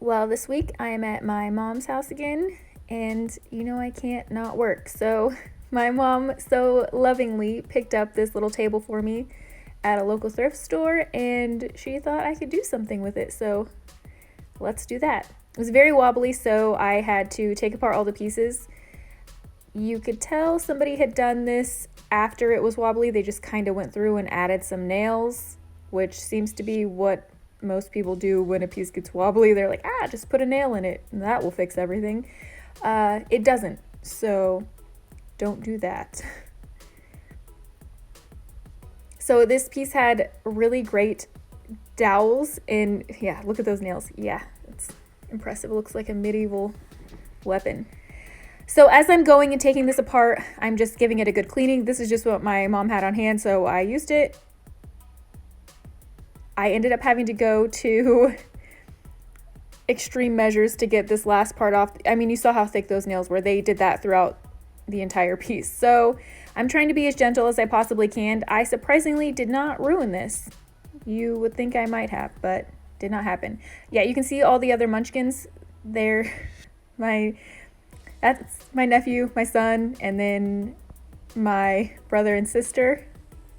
Well, this week I am at my mom's house again, and I can't not work. So, my mom so lovingly picked up this little table for me at a local thrift store, and she thought I could do something with it. So, let's do that. It was very wobbly, so I had to take apart all the pieces. You could tell somebody had done this after it was wobbly. They just kind of went through and added some nails, which seems to be what most people do when a piece gets wobbly. They're like, just put a nail in it and that will fix everything. It doesn't, so don't do that. So this piece had really great dowels, and yeah, look at those nails. Yeah, it's impressive. It looks like a medieval weapon. So as I'm going and taking this apart, I'm just giving it a good cleaning. This is just what my mom had on hand, so I used it. I ended up having to go to extreme measures to get this last part off. I mean, you saw how thick those nails were. They did that throughout the entire piece. So I'm trying to be as gentle as I possibly can. I surprisingly did not ruin this. You would think I might have, but did not happen. Yeah, you can see all the other munchkins there. That's my nephew, my son, and then my brother and sister.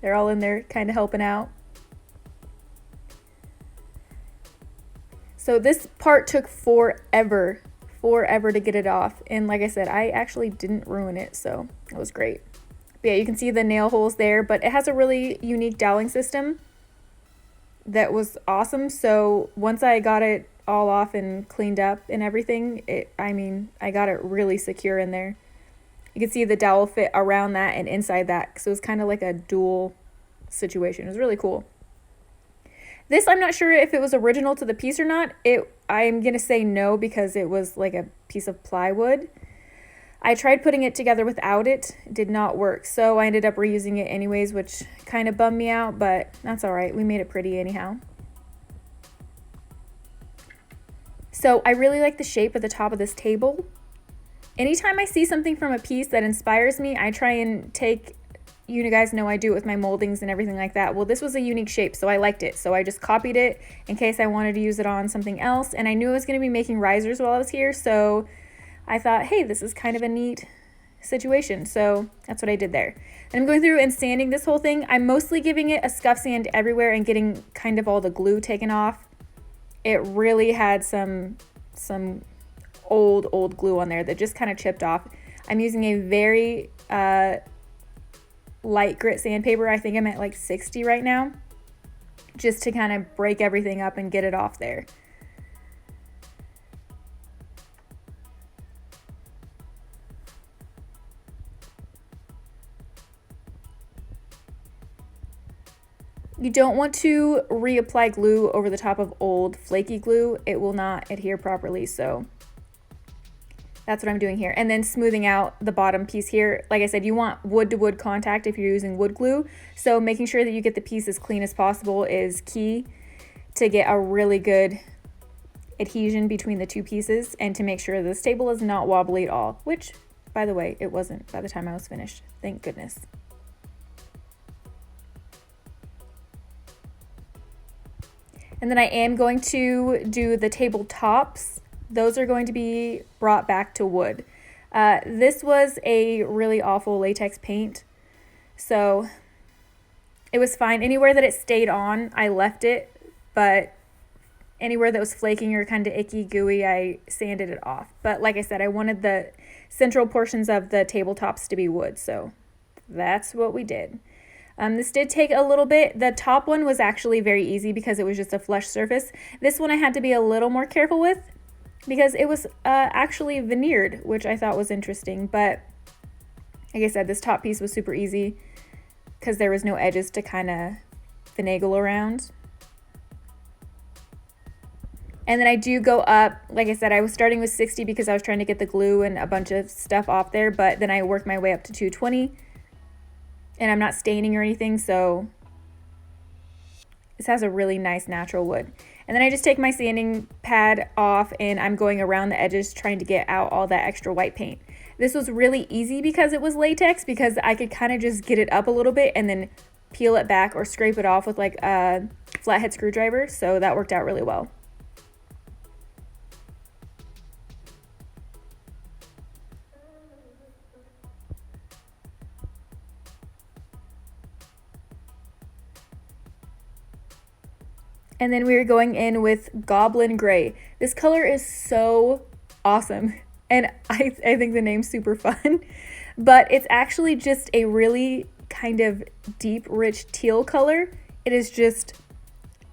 They're all in there kind of helping out. So this part took forever to get it off. And like I said, I actually didn't ruin it, so it was great. But yeah, you can see the nail holes there, but it has a really unique doweling system that was awesome. So once I got it all off and cleaned up and everything, I got it really secure in there. You can see the dowel fit around that and inside that, so it was kind of like a dual situation. It was really cool. This, I'm not sure if it was original to the piece or not. I'm going to say no because it was like a piece of plywood. I tried putting it together without it. It did not work. So I ended up reusing it anyways, which kind of bummed me out, but that's all right. We made it pretty anyhow. So I really like the shape of the top of this table. Anytime I see something from a piece that inspires me, I try and take, you guys know I do it with my moldings and everything like that. Well, this was a unique shape, so I liked it. So I just copied it in case I wanted to use it on something else. And I knew I was going to be making risers while I was here, so I thought, hey, this is kind of a neat situation. So that's what I did there. And I'm going through and sanding this whole thing. I'm mostly giving it a scuff sand everywhere and getting kind of all the glue taken off. It really had some old glue on there that just kind of chipped off. I'm using a very light grit sandpaper. I think I'm at like 60 right now, just to kind of break everything up and get it off there. You don't want to reapply glue over the top of old flaky glue. It will not adhere properly, so that's what I'm doing here. And then smoothing out the bottom piece here. Like I said, you want wood-to-wood contact if you're using wood glue. So making sure that you get the piece as clean as possible is key to get a really good adhesion between the two pieces and to make sure this table is not wobbly at all, which, by the way, it wasn't by the time I was finished. Thank goodness. And then I am going to do the table tops. Those are going to be brought back to wood. This was a really awful latex paint, so it was fine. Anywhere that it stayed on, I left it, but anywhere that was flaking or kind of icky, gooey, I sanded it off. But like I said, I wanted the central portions of the tabletops to be wood, so that's what we did. This did take a little bit. The top one was actually very easy because it was just a flush surface. This one I had to be a little more careful with because it was actually veneered, which I thought was interesting. But like I said, this top piece was super easy because there was no edges to kind of finagle around. And then I do go up, like I said, I was starting with 60 because I was trying to get the glue and a bunch of stuff off there, but then I worked my way up to 220. And I'm not staining or anything, so this has a really nice natural wood. And then I just take my sanding pad off and I'm going around the edges trying to get out all that extra white paint. This was really easy because it was latex, because I could kind of just get it up a little bit and then peel it back or scrape it off with like a flathead screwdriver, so that worked out really well. And then we are going in with Goblin Gray. This color is so awesome. And I think the name's super fun. But it's actually just a really kind of deep, rich teal color. It is just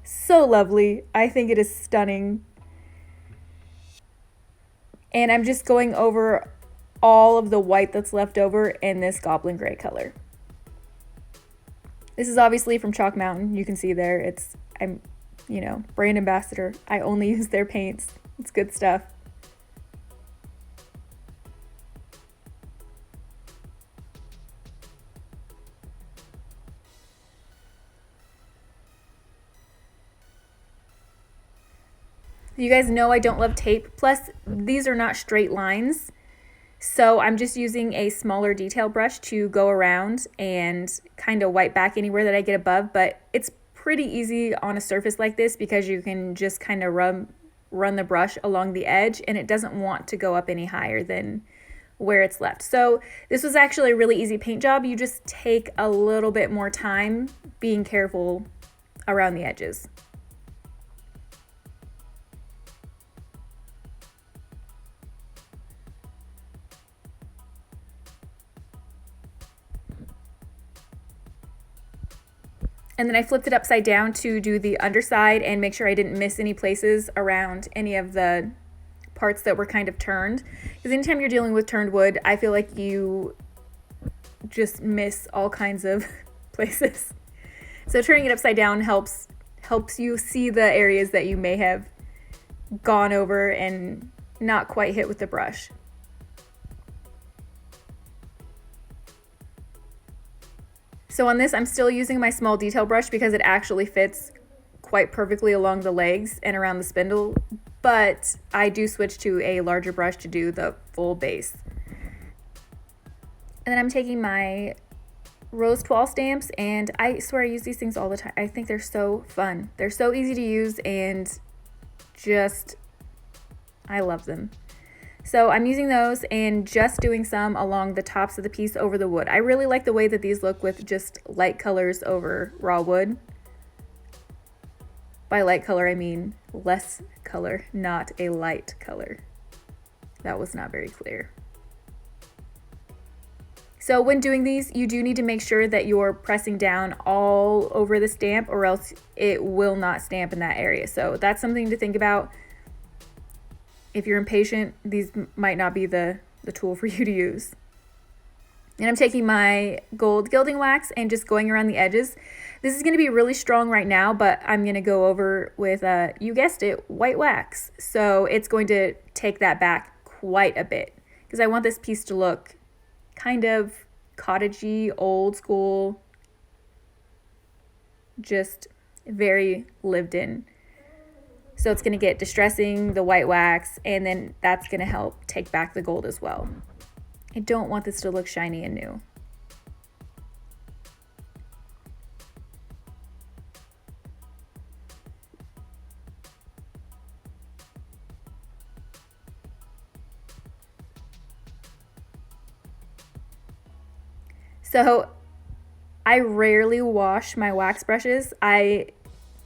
so lovely. I think it is stunning. And I'm just going over all of the white that's left over in this Goblin Gray color. This is obviously from Chalk Mountain. You can see there, I'm brand ambassador. I only use their paints. It's good stuff. You guys know I don't love tape. Plus, these are not straight lines. So I'm just using a smaller detail brush to go around and kind of wipe back anywhere that I get above. But it's pretty easy on a surface like this because you can just kind of run the brush along the edge, and it doesn't want to go up any higher than where it's left. So this was actually a really easy paint job. You just take a little bit more time being careful around the edges. And then I flipped it upside down to do the underside and make sure I didn't miss any places around any of the parts that were kind of turned. Because anytime you're dealing with turned wood, I feel like you just miss all kinds of places. So turning it upside down helps you see the areas that you may have gone over and not quite hit with the brush. So on this, I'm still using my small detail brush because it actually fits quite perfectly along the legs and around the spindle, but I do switch to a larger brush to do the full base. And then I'm taking my rose toile stamps, and I swear I use these things all the time. I think they're so fun. They're so easy to use, and I love them. So I'm using those and just doing some along the tops of the piece over the wood. I really like the way that these look with just light colors over raw wood. By light color, I mean less color, not a light color. That was not very clear. So when doing these, you do need to make sure that you're pressing down all over the stamp, or else it will not stamp in that area. So that's something to think about. If you're impatient, these might not be the tool for you to use. And I'm taking my gold gilding wax and just going around the edges. This is going to be really strong right now, but I'm going to go over with, you guessed it, white wax. So it's going to take that back quite a bit because I want this piece to look kind of cottagey, old school, just very lived in. So it's going to get distressing, the white wax, and then that's going to help take back the gold as well. I don't want this to look shiny and new. So I rarely wash my wax brushes. I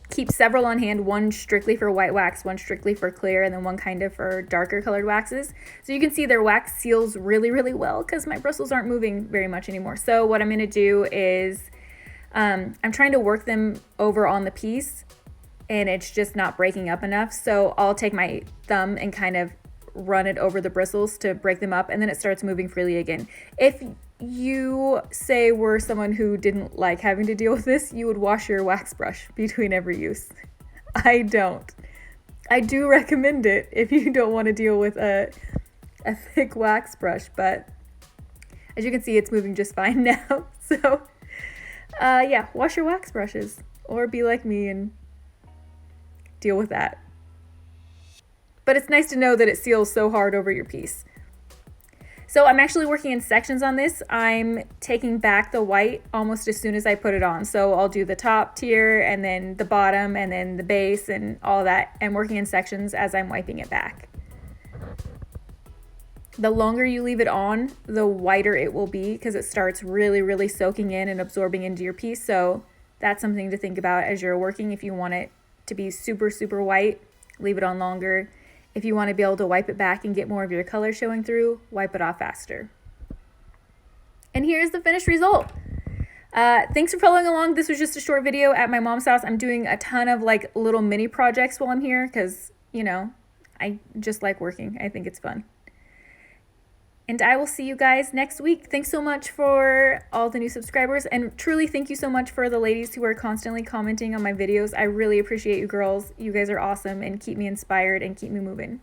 keep several on hand, one strictly for white wax, one strictly for clear, and then one kind of for darker colored waxes. So you can see their wax seals really, really well because my bristles aren't moving very much anymore. So what I'm going to do is I'm trying to work them over on the piece, and it's just not breaking up enough. So I'll take my thumb and kind of run it over the bristles to break them up, and then it starts moving freely again. If you say were someone who didn't like having to deal with this, you would wash your wax brush between every use. I don't. I do recommend it if you don't want to deal with a thick wax brush, but as you can see, it's moving just fine now. So yeah, wash your wax brushes or be like me and deal with that. But it's nice to know that it seals so hard over your piece. So I'm actually working in sections on this. I'm taking back the white almost as soon as I put it on. So I'll do the top tier and then the bottom and then the base and all that. I'm working in sections as I'm wiping it back. The longer you leave it on, the whiter it will be because it starts really, really soaking in and absorbing into your piece. So that's something to think about as you're working if you want it to be super, super white, leave it on longer. If you want to be able to wipe it back and get more of your color showing through, wipe it off faster. And here's the finished result. Thanks for following along. This was just a short video at my mom's house. I'm doing a ton of like little mini projects while I'm here because, you know, I just like working. I think it's fun. And I will see you guys next week. Thanks so much for all the new subscribers, and truly thank you so much for the ladies who are constantly commenting on my videos. I really appreciate you girls. You guys are awesome and keep me inspired and keep me moving.